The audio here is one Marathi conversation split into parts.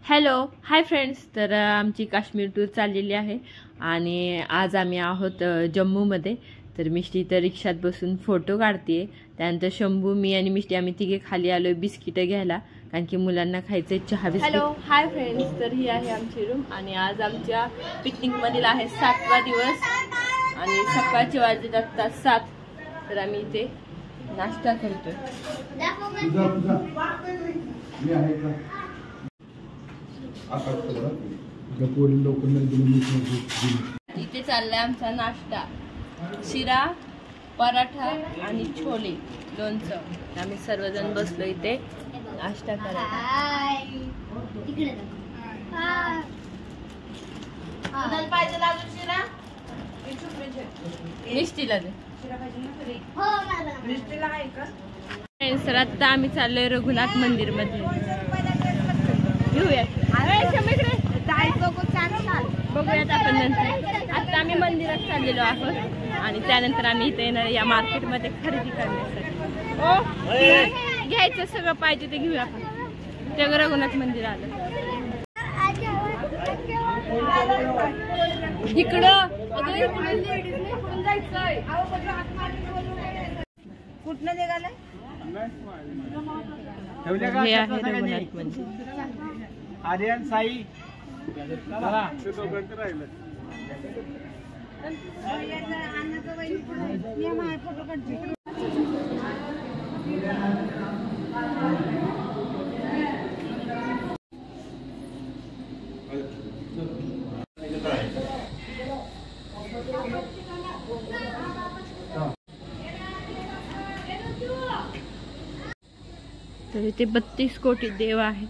Hello hi friends. तर आमची काश्मीर टूर चाललेली आहे आणि आज आम्ही आहोत जम्मूमध्ये. तर मिष्टी तर रिक्षात बसून फोटो काढते. त्यानंतर शंभू, मी आणि मिष्टी आम्ही तिघे खाली आलो बिस्किटं घ्यायला, कारण की मुलांना खायचं चहा बिस्किट. Hello hi friends. तर ही आहे आमची रूम आणि आज आमच्या पिकनिकमधील आहे 7वा दिवस आणि सकाळचे वाजले आता 7. तर आम्ही इथे नाश्ता करतोय. इथे चाललाय आमचा नाश्ता, शिरा, पराठा आणि छोले, लोणचं. आम्ही सर्वजण बसलो इथे नाश्ता करायला. मिष्टीला दे. सर आता आम्ही चाललोय रघुनाथ मंदिर मध्ये. घेऊया बघूयात आपण नंतर. आता आम्ही मंदिरात चाललेलो आहोत आणि त्यानंतर आम्ही इथे येणार या मार्केटमध्ये खरेदी करण्यासाठी. घ्यायचं सगळं पाहिजे ते घेऊया आपण. ते रघुनाथ मंदिर आलं इकडं. कुठलं निघालंय? हे आहे रघुनाथ मंदिर. आर्यन साई तर इथे 32 कोटी देव आहेत.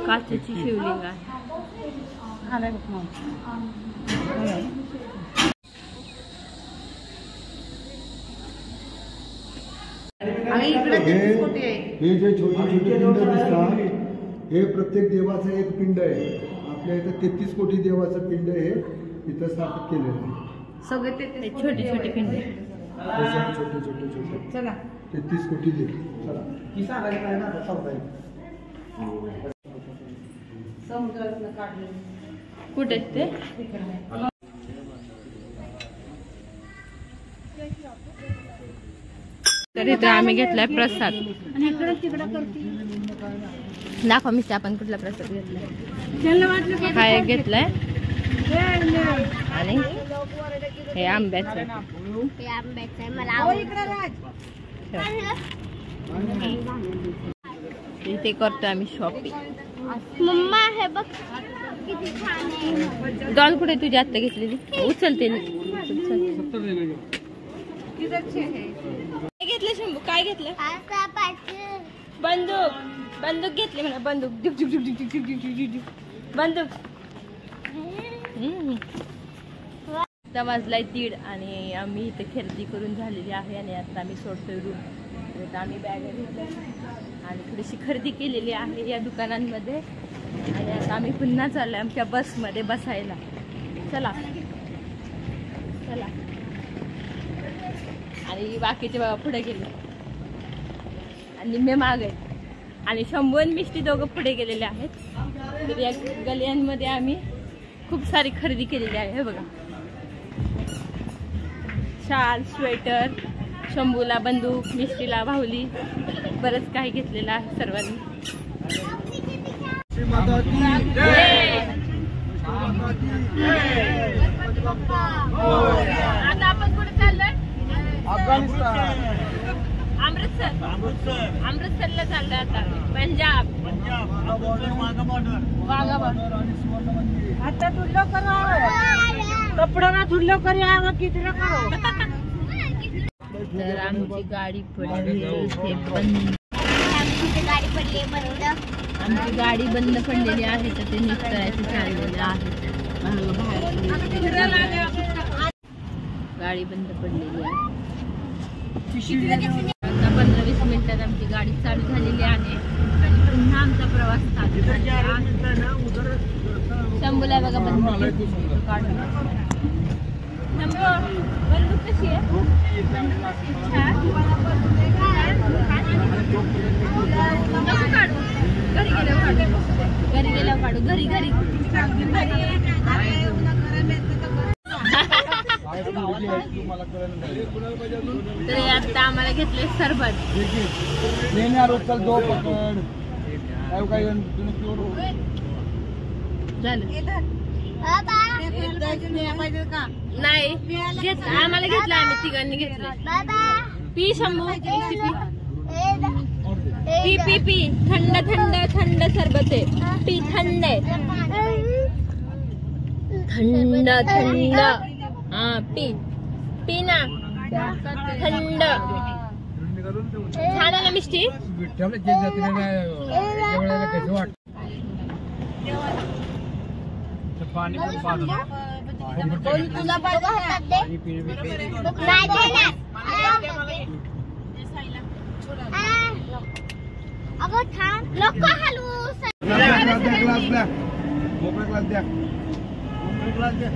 काचेची शिवलिंग आहे. हे जे छोटे छोटे पिंड दिसतात, हे प्रत्येक देवाचं एक पिंड आहे. आपल्या इथं 33 कोटी देवाचं पिंड हे इथं स्थापित केलेलं आहे. सगळे ते छोटे छोटे पिंड, छोटे छोटे छोटे. चला 33 कोटी देव. चला कुठे ते? तर इथं आम्ही घेतलाय प्रसाद. दाखवा मिस्टर आपण कुठला प्रसाद घेतलाय. हा एक घेतलाय आणि हे आंब्याचं. इथे करतो आम्ही शॉपिंग. मम्मा हे बघ किती छान आहे. डॉल कुठे तुझी आत्ता घेतलेली? उचलते ना. काय घेतलं शंभू? काय घेतलं? बंदूक. बंदूक घेतली म्हणा. बंदूक. बंदूक. आता वाजलाय 1:30 आणि आम्ही इथे खरेदी करून झालेली आहे आणि आता आम्ही सोडतोय रूम. आता आम्ही बॅग घेतल्या आणि थोडीशी खरेदी केलेली आहे या दुकानांमध्ये आणि आता आम्ही पुन्हा चाललोय आमच्या बसमध्ये बसायला. चला चला. आणि बाकीचे बाबा पुढे गेले आणि मी मागे आणि शंभू आणि मिष्टी दोघं पुढे गेलेले आहेत. तर या गल्यांमध्ये आम्ही खूप सारी खरेदी केलेली आहे. हे बघा, शाल, स्वेटर, शंभूला बंदूक, मिष्टीला बाहुली, बरंच काही घेतलेलं आहे सर्वांनी. आता आपण कुठे चाललोय? अमृतसरला चाललोय आता. पंजाब. वाघा बॉर्डर. आता धुल्लो करो, कपड़ा ना धुल्लो करे आवा कितना करो. तर आमची गाडी पडली बंद. आमची गाडी बंद पडलेली आहे तर ते नीट करायचं चाललेलं आहे. गाडी बंद पडलेली आहे. आता 15-20 मिनिटात आमची गाडी चालू झालेली आहे आणि पुन्हा आमचा प्रवास चालू झालेला आहे. शंभूला बघा बंदूक कशी आहे? नको काढू, घरी गेल्यावर काढू, घरी तर आता आम्हाला घेतले सरबत. झालं नाही घेतलं, आम्हाला घेतलं, आम्ही तिघांनी घेतलं. P Shambhu, P P P, थंड थंड थंड सरबत आहे, पी, थंड आहे, थंड थंड. हा पी पी ना, थंड. छान आहे ना मिष्टी? पाणी तुला अगं थांब, नको हलवू. मोकळा ग्लास द्या.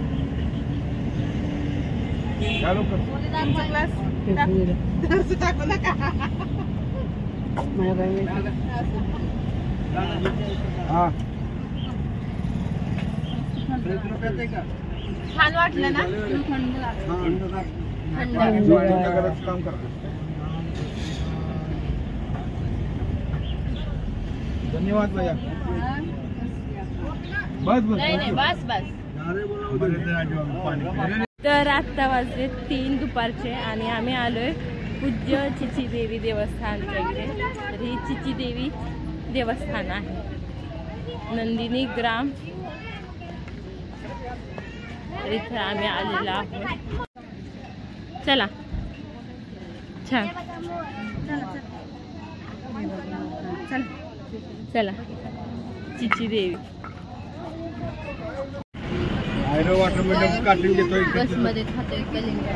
छान वाटलं ना? काम करा. धन्यवाद भैया. बस नाही बस. तर आत्ता वाजले 3 दुपारचे आणि आम्ही आलोय पूज्य चिची देवी देवस्थानच्या इकडे. तर ही चिची देवी देवस्थान आहे, नंदिनी ग्राम. तर इथे आम्ही आलेलो आहोत. चला छान, चला चिची देवी. वाटर मध्ये काढून घेतोय. बसमध्ये खातोय कलिंगड.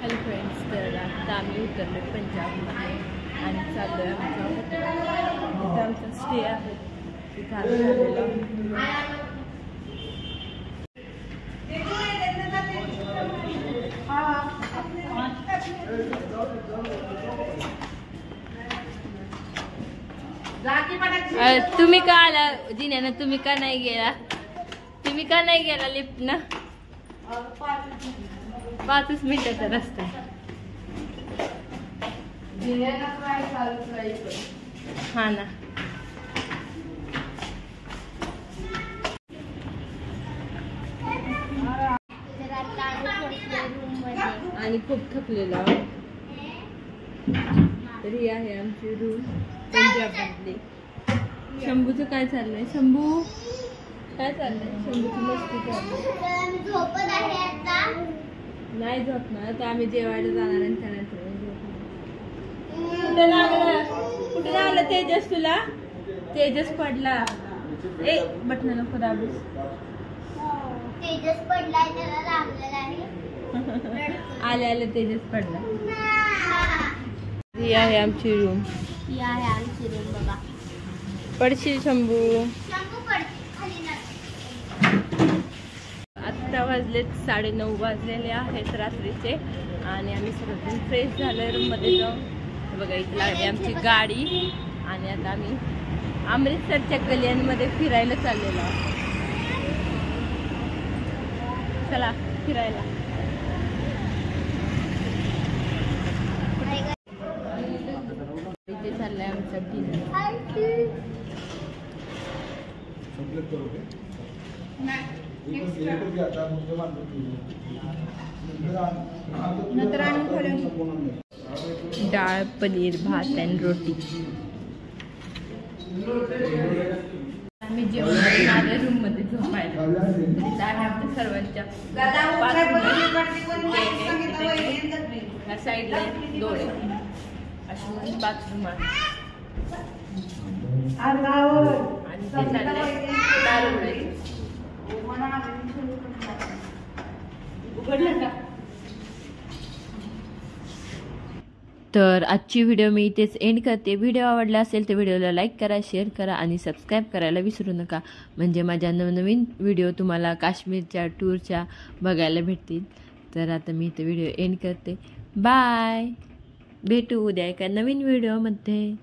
हॅलो फ्रेंड्स, तर आता आम्ही उतरलो पंजाबमध्ये आणि चाललोय आमच्या जिथे आमचा स्टे आहे तिथे आम्ही झालेलो. तुम्ही का आला जिन्यानं? तुम्ही का नाही गेला लिफ्ट ना? 5 मिनिटाचा रस्ता. हा ना. आणि खूप थकलेलो. तर ही आहे आमची रूम पंजाबमधली. शंभूचं काय चाललंय? शंभू काय चाललंय? शंभूची मस्ती चालली. नाही झोपणार तर आम्ही जेवायला जाणार आणि त्यानंतर कुठे लागलं तेजस? तुला तेजस पडला. ए बटन नको दाबूस. तेजस पडलाय, त्याला लागलेला आहे. आले तेजस पडला. ही आहे आमची रूम. ही आहे आमची रूम बघा. पडशील शंभू. शंभू पडशील खाली ना. आत्ता वाजलेत 9:30 वाजलेले आहेत रात्रीचे आणि आम्ही सर्वजण फ्रेश झालोय रूममध्ये जाऊन. बघा इथे लागली आमची गाडी आणि आता आम्ही अमृतसरच्या गल्ल्यांमध्ये फिरायला चाललेलो आहोत. चला फिरायला. इथे चाललंय आमचं आमचा डिनर. संपलेत करू काय? डाळ, पनीर, भात आणि रोटी. आम्ही जेवण आले रूम मध्ये झोपायला. आमच्या सर्वांच्या या साईडला डोळे अशी बाथरूम आहे आणि ते चाललंय दारू. तर आजची व्हिडिओ मी इथेच एंड करते. व्हिडिओ आवडला असेल तर व्हिडिओला लाईक करा, शेअर करा आणि सबस्क्राईब करायला विसरू नका. म्हणजे माझ्या नवनवीन व्हिडिओ तुम्हाला काश्मीरच्या टूरच्या बघायला भेटतील. तर आता मी इथे व्हिडिओ एंड करते. बाय. भेटू उद्या एका नवीन व्हिडिओमध्ये.